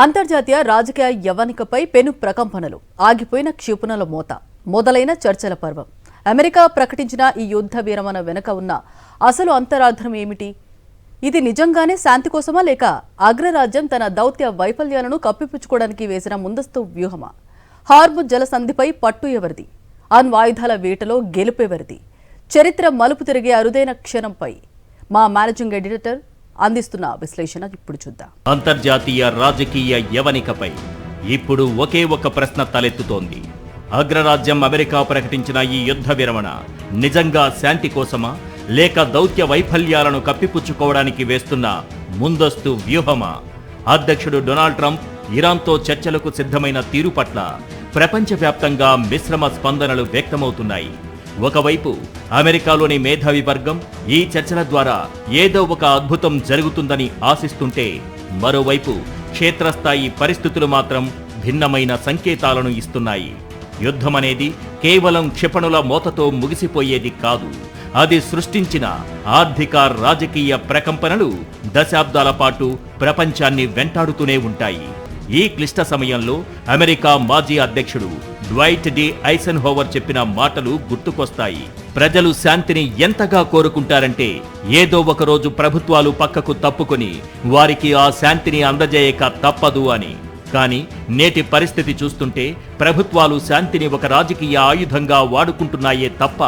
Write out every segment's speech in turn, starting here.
అంతర్జాతీయ రాజకీయ యవనికపై పెను ప్రకంపనలు, ఆగిపోయిన క్షిపణుల మోత, మొదలైన చర్చల పర్వం. అమెరికా ప్రకటించిన ఈ యుద్ధ విరమణ వెనుక ఉన్న అసలు అంతరార్థం ఏమిటి? ఇది నిజంగానే శాంతి కోసమా, లేక అగ్రరాజ్యం తన దౌత్య వైఫల్యాలను కప్పిపుచ్చుకోవడానికి వేసిన ముందస్తు వ్యూహమా? హార్ముజ్ జలసంధిపై పట్టు ఎవరిది? అణ్వాయుధాల వేటలో గెలుపెవరిది? చరిత్ర మలుపు తిరిగే అరుదైన క్షణంపై మా మేనేజింగ్ ఎడిటర్ అందిస్తున్న విశ్లేషణ ఇప్పుడు చూద్దాం. అంతర్జాతీయ రాజకీయ యవనికపై ఇప్పుడు ఒకే ఒక ప్రశ్న తలెత్తుతోంది. అగ్రరాజ్యం అమెరికా ప్రకటించిన ఈ యుద్ధ విరమణ నిజంగా శాంతి కోసమా, లేక దౌత్య వైఫల్యాలను కప్పిపుచ్చుకోవడానికి వేస్తున్న ముందస్తు వ్యూహమా? అధ్యక్షుడు డొనాల్డ్ ట్రంప్ ఇరాన్తో చర్చలకు సిద్ధమైన తీరు పట్ల ప్రపంచవ్యాప్తంగా మిశ్రమ స్పందనలు వ్యక్తమవుతున్నాయి. ఒకవైపు అమెరికాలోని మేధావి వర్గం ఈ చర్చల ద్వారా ఏదో ఒక అద్భుతం జరుగుతుందని ఆశిస్తుంటే, మరోవైపు క్షేత్రస్థాయి పరిస్థితులు మాత్రం భిన్నమైన సంకేతాలను ఇస్తున్నాయి. యుద్ధమనేది కేవలం క్షిపణుల మోతతో ముగిసిపోయేది కాదు. అది సృష్టించిన ఆర్థిక రాజకీయ ప్రకంపనలు దశాబ్దాల పాటు ప్రపంచాన్ని వెంటాడుతూనే ఉంటాయి. ఈ క్లిష్ట సమయంలో అమెరికా మాజీ అధ్యక్షుడు డ్వైట్ డి ఐసెన్హోవర్ చెప్పిన మాటలు గుర్తుకొస్తాయి. ప్రజలు శాంతిని ఎంతగా కోరుకుంటారంటే, ఏదో ఒకరోజు ప్రభుత్వాలు పక్కకు తప్పుకొని వారికి ఆ శాంతిని అందజేయక తప్పదు అని. కానీ నేటి పరిస్థితి చూస్తుంటే ప్రభుత్వాలు శాంతిని ఒక రాజకీయ ఆయుధంగా వాడుకుంటున్నాయే తప్ప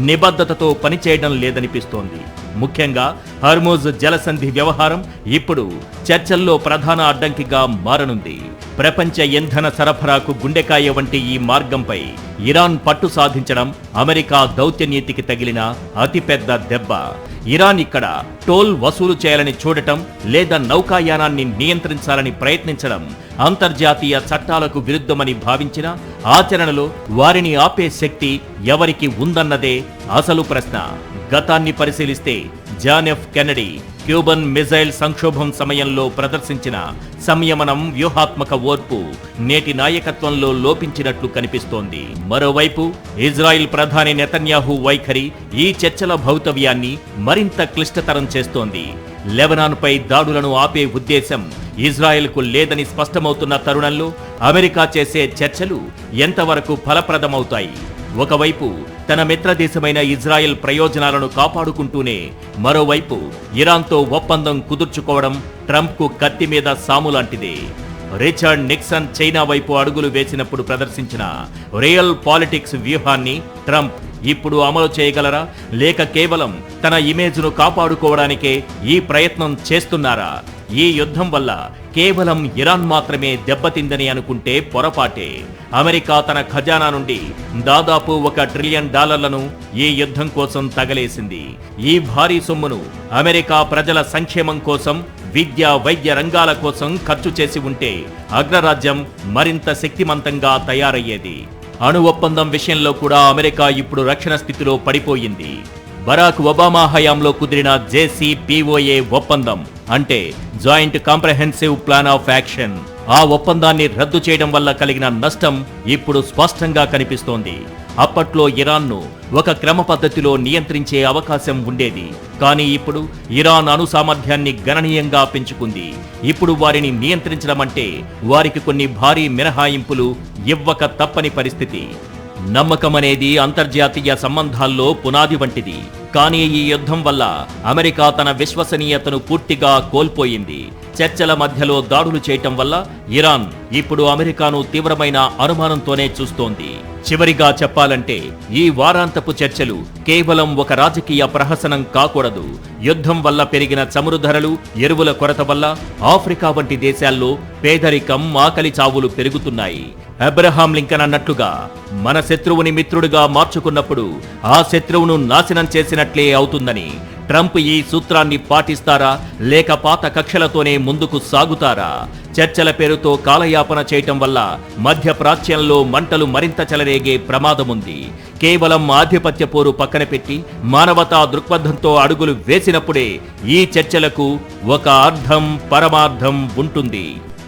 నిబద్ధతతో పనిచేయడం లేదనిపిస్తోంది. ముఖ్యంగా హార్ముజ్ జలసంధి వ్యవహారం ఇప్పుడు చర్చల్లో ప్రధాన అడ్డంకిగా మారనుంది. ప్రపంచ ఇంధన సరఫరాకు గుండెకాయ వంటి ఈ మార్గంపై ఇరాన్ పట్టు సాధించడం అమెరికా దౌత్య నీతికి తగిలిన అతిపెద్ద దెబ్బ. ఇరాన్ ఇక్కడ టోల్ వసూలు చేయాలని చూడటం, లేదా నౌకాయానాన్ని నియంత్రించాలని ప్రయత్నించడం అంతర్జాతీయ చట్టాలకు విరుద్ధమని భావించిన ఆచరణలో వారిని ఆపే శక్తి ఎవరికి ఉందన్నదే అసలు ప్రశ్న. గతాన్ని పరిశీలిస్తే John F Kennedy Cuban missile సంక్షోభం సమయంలో ప్రదర్శించిన సంయమనం, వ్యూహాత్మక ఓర్పు నేటి నాయకత్వంలో లోపించినట్లు కనిపిస్తోంది. మరోవైపు ఇజ్రాయిల్ ప్రధాని నెతన్యాహు వైఖరి ఈ చర్చల భౌతవ్యాన్ని మరింత క్లిష్టతరం చేస్తోంది. లెబనాన్పై దాడులను ఆపే ఉద్దేశం ఇజ్రాయెల్కు లేదని స్పష్టమవుతున్న తరుణంలో అమెరికా చేసే చర్చలు ఎంతవరకు ఫలప్రదమవుతాయి? ఒకవైపు తన మిత్రదేశమైన ఇజ్రాయెల్ ప్రయోజనాలను కాపాడుకుంటూనే, మరోవైపు ఇరాన్తో ఒప్పందం కుదుర్చుకోవడం ట్రంప్కు కత్తి మీద సాము లాంటిదే. రిచర్డ్ నిక్సన్ చైనా వైపు అడుగులు వేసినప్పుడు ప్రదర్శించిన రియల్ పాలిటిక్స్ వ్యూహాన్ని ట్రంప్ ఇప్పుడు అమలు చేయగలరా, లేక కేవలం తన ఇమేజ్ను కాపాడుకోవడానికే ఈ ప్రయత్నం చేస్తున్నారా? ఈ యుద్ధం వల్ల కేవలం ఇరాన్ మాత్రమే దెబ్బతిందని అనుకుంటే పొరపాటే. అమెరికా తన ఖజానా నుండి దాదాపు $1 ట్రిలియన్ ఈ యుద్ధం కోసం తగలేసింది. ఈ భారీ సొమ్మును అమెరికా ప్రజల సంక్షేమం కోసం, విద్య, వైద్య రంగాల కోసం ఖర్చు చేసి ఉంటే అగ్రరాజ్యం మరింత శక్తిమంతంగా తయారయ్యేది. అణు ఒప్పందం విషయంలో కూడా అమెరికా ఇప్పుడు రక్షణ స్థితిలో పడిపోయింది. బరాక్ ఒబామా హయాంలో కుదిరిన JCPOA ఒప్పందం, అంటే joint comprehensive plan of action, ఆ ఒప్పందాన్ని రద్దు చేయడం వల్ల కలిగిన నష్టం ఇప్పుడు స్పష్టంగా కనిపిస్తోంది. అప్పట్లో ఇరాన్ను ఒక క్రమ పద్ధతిలో నియంత్రించే అవకాశం ఉండేది. కానీ ఇప్పుడు ఇరాన్ అణు సామర్థ్యాన్ని గణనీయంగా పెంచుకుంది. ఇప్పుడు వారిని నియంత్రించడం అంటే వారికి కొన్ని భారీ మినహాయింపులు ఇవ్వక తప్పని పరిస్థితి. నమ్మకం అనేది అంతర్జాతీయ సంబంధాల్లో పునాది వంటిది. కానీ ఈ యుద్ధం వల్ల అమెరికా తన విశ్వసనీయతను పూర్తిగా కోల్పోయింది. చర్చల మధ్యలో దాడులు చేయటం వల్ల ఇరాన్ ఇప్పుడు అమెరికాను తీవ్రమైన అనుమానంతోనే చూస్తోంది. చివరిగా చెప్పాలంటే ఈ వారాంతపు చర్చలు కేవలం ఒక రాజకీయ ప్రహసనం కాకూడదు. యుద్ధం వల్ల పెరిగిన చమురు ధరలు, ఎరువుల కొరత వల్ల ఆఫ్రికా వంటి దేశాల్లో పేదరికం, ఆకలి చావులు పెరుగుతున్నాయి. అబ్రహాం లింకన్ అన్నట్లుగా, మన శత్రువుని మిత్రుడిగా మార్చుకున్నప్పుడు ఆ శత్రువును నాశనం చేసినట్లే అవుతుందని. ట్రంప్ ఈ సూత్రాన్ని పాటిస్తారా, లేక పాత కక్షలతోనే ముందుకు సాగుతారా? చర్చల పేరుతో కాలయాపన చేయటం వల్ల మధ్య ప్రాచ్యంలో మంటలు మరింత చెలరేగే ప్రమాదముంది. కేవలం ఆధిపత్య పోరు పక్కన పెట్టి మానవతా దృక్పథంతో అడుగులు వేసినప్పుడే ఈ చర్చలకు ఒక అర్థం, పరమార్థం ఉంటుంది.